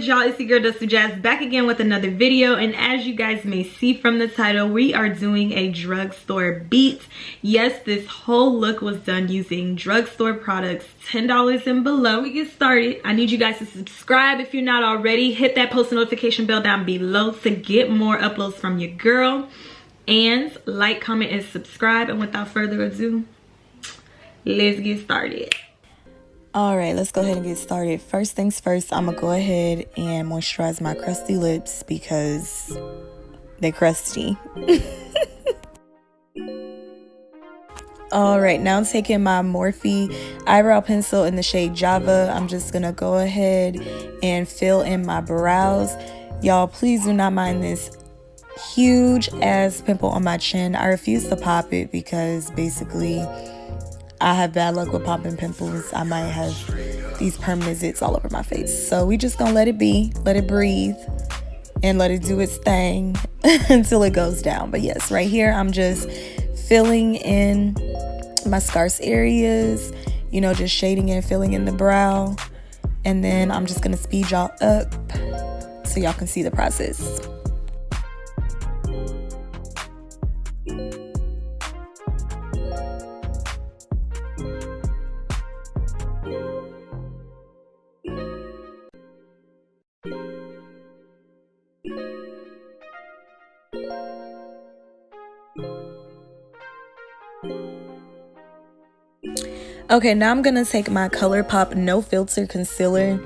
good, y'all? It's your girl Doseofjass back again with another video, and as you guys may see from the title, we are doing a drugstore beat. Yes, this whole look was done using drugstore products, $10 and below. We get started, I need you guys to subscribe if you're not already. Hit that post notification bell down below to get more uploads from your girl, and like, comment, and subscribe. And without further ado, let's get started. All right, let's go ahead and get started. First things first, I'm gonna go ahead and moisturize my crusty lips because they're crusty. All right, now I'm taking my Morphe eyebrow pencil in the shade Java. I'm just gonna go ahead and fill in my brows. Y'all, please do not mind this huge ass pimple on my chin. I refuse to pop it because basically I have bad luck with popping pimples. I might have these permanent zits all over my face. So we just gonna let it be, let it breathe, and let it do its thing until it goes down. But yes, right here I'm just filling in my scarce areas, you know, just shading and filling in the brow. And then I'm just gonna speed y'all up so y'all can see the process. Okay, now I'm gonna take my ColourPop No Filter concealer.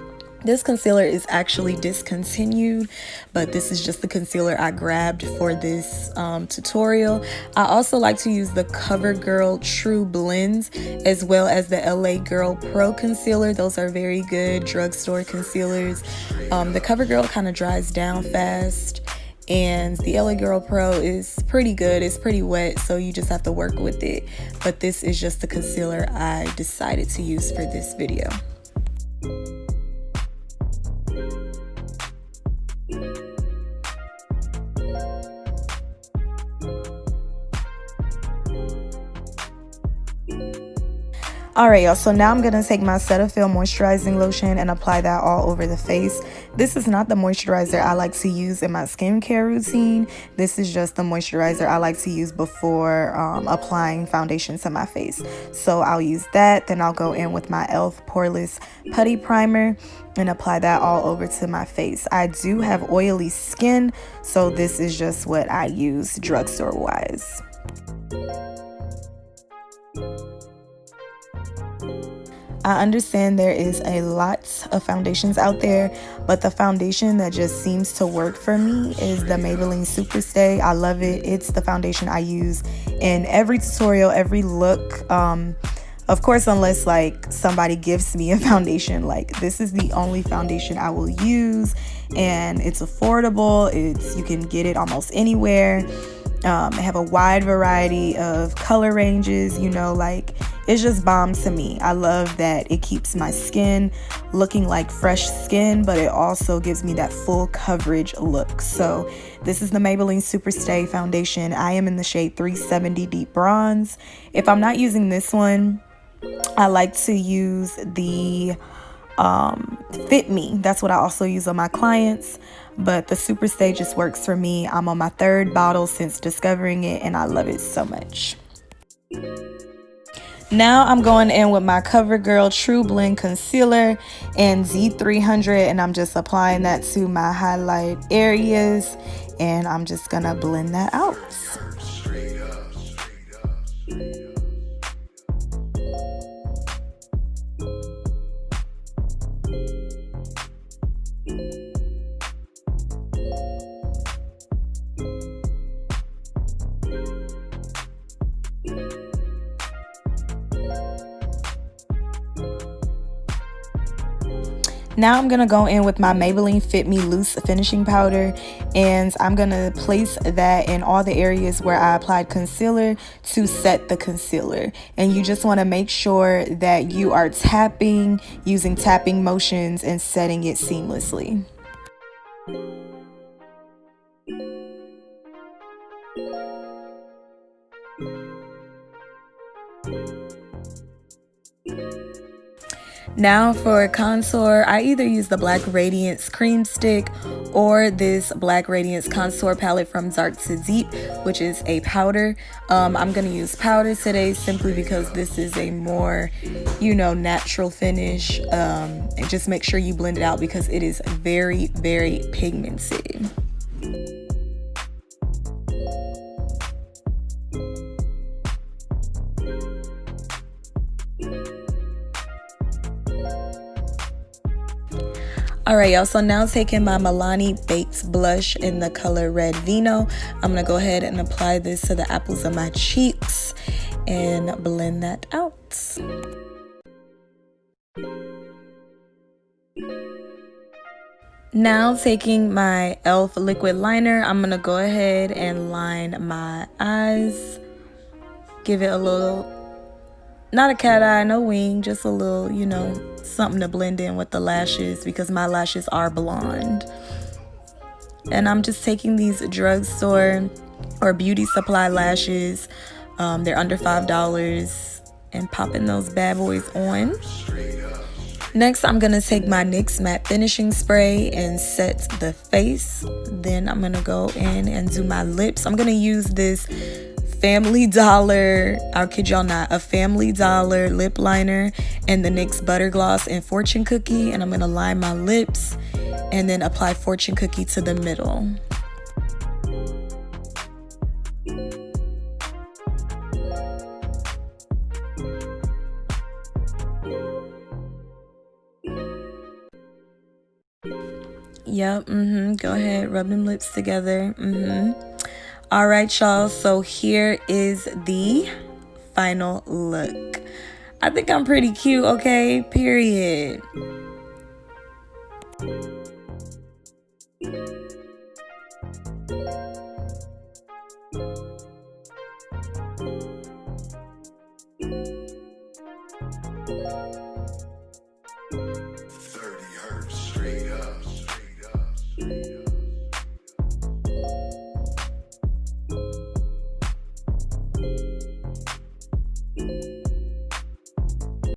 This concealer is actually discontinued, but this is just the concealer I grabbed for this tutorial. I also like to use the CoverGirl True Blends as well as the LA Girl Pro concealer. Those are very good drugstore concealers. The CoverGirl kind of dries down fast, and the LA Girl Pro is pretty good. It's pretty wet, so you just have to work with it. But this is just the concealer I decided to use for this video. Alright, y'all, so now I'm going to take my Cetaphil moisturizing lotion and apply that all over the face. This is not the moisturizer I like to use in my skincare routine. This is just the moisturizer I like to use before applying foundation to my face. So I'll use that, then I'll go in with my e.l.f. Poreless Putty Primer and apply that all over to my face. I do have oily skin, so this is just what I use drugstore wise. I understand there is a lot of foundations out there, but the foundation that just seems to work for me is the Maybelline Superstay. I love it. It's the foundation I use in every tutorial, every look. Of course, unless like somebody gives me a foundation, like this is the only foundation I will use, and it's affordable. You can get it almost anywhere. I have a wide variety of color ranges, you know, like it's just bomb to me. I love that it keeps my skin looking like fresh skin, but it also gives me that full coverage look. So this is the Maybelline Superstay foundation. I am in the shade 370 Deep Bronze. If I'm not using this one, I like to use the Fit Me. That's what I also use on my clients, but the Superstay just works for me. I'm on my 3rd bottle since discovering it, and I love it so much. Now I'm going in with my CoverGirl True Blend Concealer and Z300, and I'm just applying that to my highlight areas, and I'm just gonna blend that out. Now I'm going to go in with my Maybelline Fit Me Loose Finishing Powder, and I'm going to place that in all the areas where I applied concealer to set the concealer. And you just want to make sure that you are tapping, using tapping motions and setting it seamlessly. Now for contour, I either use the Black Radiance Cream Stick or this Black Radiance Contour Palette from Dark to Deep, which is a powder. I'm going to use powder today simply because this is a more, you know, natural finish. And just make sure you blend it out because it is very, very pigmented. Alright y'all, so now taking my Milani Baked Blush in the color Red Vino, I'm going to go ahead and apply this to the apples of my cheeks and blend that out. Now taking my e.l.f. liquid liner, I'm going to go ahead and line my eyes. Give it a little, not a cat eye, no wing, just a little, you know, something to blend in with the lashes because my lashes are blonde. And I'm just taking these drugstore or beauty supply lashes. They're under $5 and popping those bad boys on. Next, I'm going to take my NYX Matte Finishing Spray and set the face. Then I'm going to go in and do my lips. I'm going to use this Family Dollar, I'll kid y'all not, a Family Dollar lip liner and the NYX Butter Gloss and Fortune Cookie. And I'm going to line my lips and then apply Fortune Cookie to the middle. Yep, go ahead, rub them lips together. All right, y'all, so here is the final look. I think I'm pretty cute, okay? Period.